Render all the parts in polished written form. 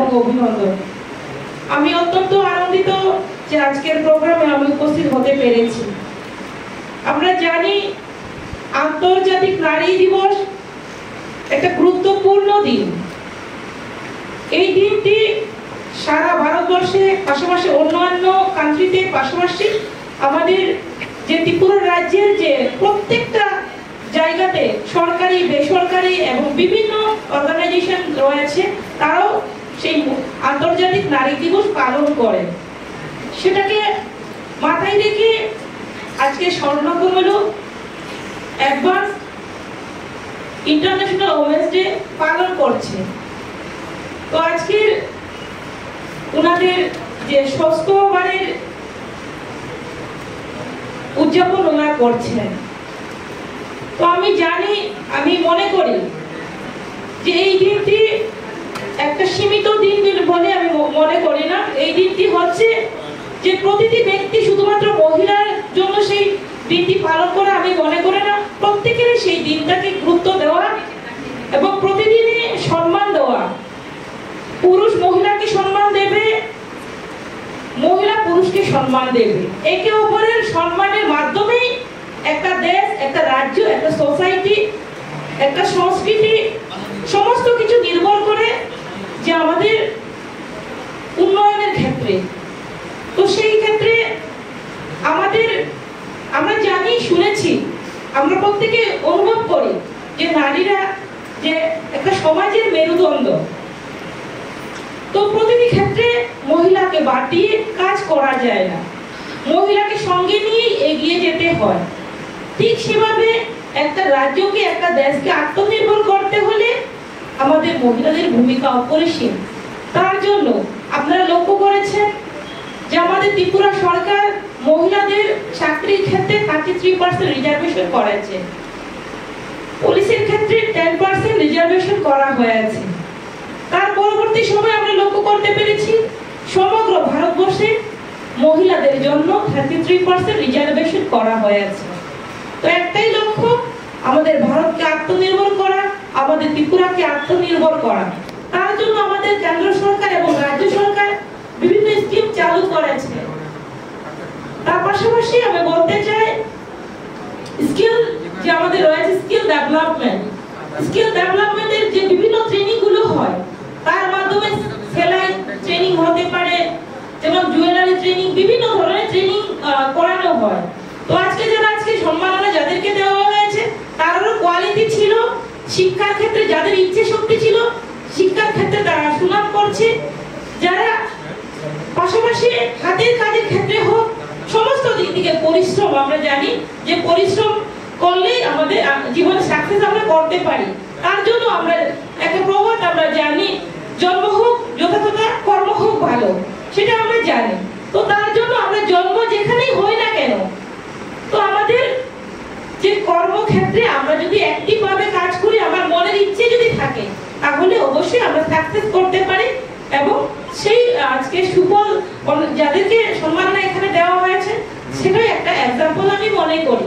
এবং অভিনন্দন। আমি অত্যন্ত আনন্দিত যে আজকের প্রোগ্রামে আমি উপস্থিত হতে পেরেছি। আমরা জানি আন্তর্জাতিক নারী দিবস একটা গুরুত্বপূর্ণ দিন। এই দিনটি সারা ভারতবর্ষে পাশাপাশি অন্যান্য কান্ট্রিতে পাশাপাশি আমাদের যে ত্রিপুরা রাজ্যের যে প্রত্যেকটা জায়গাতে সরকারি বেসরকারি এবং বিভিন্ন অর্গানাইজেশন রয়েছে তারাও সেই আন্তর্জাতিক নারী দিবস পালন করে। সেটাকে মাথায় রেখে আজকে Swarnakamal advance international women's day পালন করছে। তো আজকে ওনাদের যে ষষ্ঠবারের উদযাপন ওনারা করছেন। তো আমি জানি, আমি মনে করি যে এই দিনটি একটা সীমিত দিন বলে আমি মনে করি না। এই দিনটি হচ্ছে যে প্রতিটি ব্যক্তি শুধুমাত্র মহিলার জন্য সেই দিনটি পালন করে আমি মনে করি না। প্রত্যেকের সেই দিনটাকে গুরুত্ব দেওয়া এবং প্রতিদিনই সম্মান দেওয়া। পুরুষ মহিলাকে সম্মান দেবে, মহিলা পুরুষকে সম্মান দেবে। একে অপরের সম্মানের মাধ্যমেই একটা দেশ, একটা রাজ্য, একটা সোসাইটি, একটা সংস্কৃতি সমস্ত কিছু নির্ভর করে যে আমাদের উন্নয়নের ক্ষেত্রে। তো সেই ক্ষেত্রে আমরা জানি, শুনেছি, আমরা প্রত্যেকে অনুভব করি যে নারীরা যে একটা সমাজের মেরুদণ্ড। তো প্রতিটি ক্ষেত্রে মহিলাকে বাদ দিয়ে কাজ করা যায় না, মহিলাকে সঙ্গে নিয়ে এগিয়ে যেতে হয়। ঠিক সেভাবে একটা রাজ্যকে, একটা দেশকে আত্মনির্ভর করতে হলে আমাদের মহিলাদের ভূমিকা অপরিসীম। তার জন্য আপনারা লক্ষ্য করেছেন যে আমাদের ত্রিপুরা সরকার মহিলাদের চাকরির ক্ষেত্রে 33% রিজার্ভেশন করেছে, পুলিশের ক্ষেত্রে 10% রিজার্ভেশন করা হয়েছে। তার পরবর্তী সময় আমরা লক্ষ্য করতে পেরেছি সমগ্র ভারতবর্ষে মহিলাদের জন্য 33% রিজার্ভেশন করা হয়েছে। তো একটাই লক্ষ্য, আমাদের ভারতকে আত্মনির্ভর করা, আমাদের ত্রিপুরাকে আত্মনির্ভর করা। তার জন্য আমাদের কেন্দ্র সরকার এবং রাজ্য সরকার বিভিন্ন স্কিম চালু করেছে। তার পাশাপাশি আমি বলতে চাই স্কিল যে আমাদের রয়েছে, স্কিল ডেভেলপমেন্টের যে বিভিন্ন ট্রেনিং গুলো হয়, তার মাধ্যমে সেলাই ট্রেনিং হতে পারে, যেমন জুয়েলারি ট্রেনিং, বিভিন্ন ধরনের ট্রেনিং করানো হয়। তো আজকে সম্মাননা যাদেরকে দেওয়া হয়েছে তারও কোয়ালিটি ছিল, শিক্ষার ক্ষেত্রে যাদের ইচ্ছে শক্তি ছিল শিক্ষার ক্ষেত্রে তারা সুনাম করছে। যারা পাশাপাশি হাতের কাজের ক্ষেত্রে হোক, সমস্ত দিক থেকে পরিশ্রম, আমরা জানি যে পরিশ্রম করলেই আমাদের জীবনে সাকসেস আমরা করতে পারি। তার জন্য আমরা একটা প্রবাদ আমরা জানি, জন্ম হোক যথাযথ, কর্ম হোক ভালো, সেটা আমরা জানি। তো তার জন্য আমরা জন্ম যেখানেই হই না কেন, তো আমাদের যে কর্মক্ষেত্রে আমরা যদি অ্যাক্টিভ ভাবে কাজ করি, আমার মনের ইচ্ছে যদি থাকে, তাহলে অবশ্যই আমরা সাকসেস করতে পারি। এবং সেই আজকে সুফল যাদেরকে সম্মাননা এখানে দেওয়া হয়েছে সেটাই একটা এক্সাম্পল আমি মনে করি।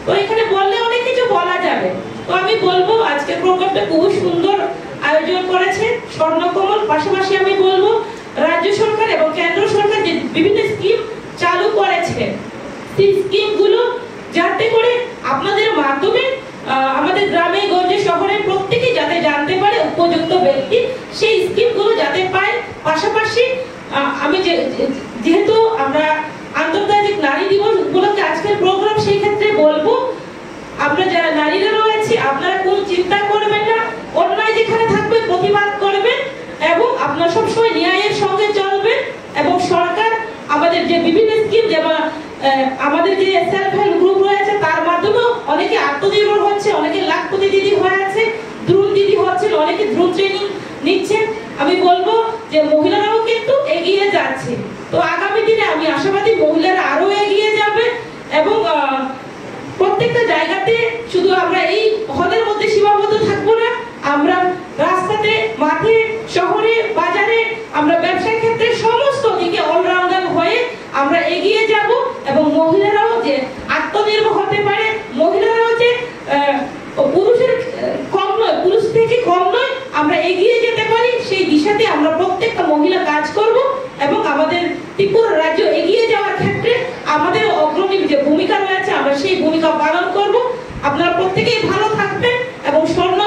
তো এখানে বললে অনেক কিছু বলা যাবে। তো আমি বলবো আজকের প্রোগ্রামটা খুব সুন্দর আয়োজন করেছে স্বর্ণকমল। পাশাপাশি আমি বলবো রাজ্য সরকার এবং কেন্দ্র সরকার যে বিভিন্ন স্কিম চালু করেছে, সেই স্কিমগুলো যাতে করে আপনাদের মাধ্যমে আমাদের গ্রামে গঞ্জে শহরে প্রত্যেকে যাতে জানতে পারে, উপযুক্ত ব্যক্তি সেই স্কিমগুলো যাতে পায়। পাশাপাশি আমি যেহেতু আমরা আন্তর্জাতিক নারী দিবস উপলক্ষে আজকের প্রোগ্রাম, সেই ক্ষেত্রে বলবো আমরা যারা নারীরা রয়েছে আপনারা কোন চিন্তা করবেন না, অন্যায় যেখানে থাকবে প্রতিবাদ করবেন এবং আপনারা সবসময় ন্যায়ের সঙ্গে চলবেন। এবং সরকার আমাদের যে বিভিন্ন স্কিম, যেমন আমাদের যে সেলফ হেল্প গ্রুপ রয়েছে তার মাধ্যমেও অনেকে আত্মনির্ভর হচ্ছে, অনেকে লাখপতি দিদি হয়েছে, দ্রুণ দিদি হচ্ছেন, অনেকে দ্রুণ ট্রেনিং নিচ্ছেন। আমি বলবো যে মহিলারাও কিন্তু এগিয়ে যাচ্ছে। তো আগামী দিনে আমি আশাবাদী মহিলারা আরো এগিয়ে যাবে এবং প্রত্যেকটা জায়গাতে শুধু আমরা এই হলের মধ্যে সীমাবদ্ধ থাকবো না, আমরা রাস্তাতে, মাঠে, শহরে, বাজারে, আমরা ব্যবসার ক্ষেত্রে সমস্ত দিকে অলরাউন্ডার হয়ে আমরা এগিয়ে যাব এবং মহিলারাও যে আত্মনির্ভর হতে পারে, মহিলারাও যে পুরুষের কম নয়, পুরুষ থেকে কম নয়, আমরা এগিয়ে যেতে পারি, সেই দিশাতে আমরা প্রত্যেক ত্রিপুরা রাজ্য এগিয়ে যাওয়ার ক্ষেত্রে আমাদের অগ্রণী যে ভূমিকা রয়েছে আমরা সেই ভূমিকা পালন করব। আপনারা প্রত্যেকেই ভালো থাকবেন এবং স্বর্ণ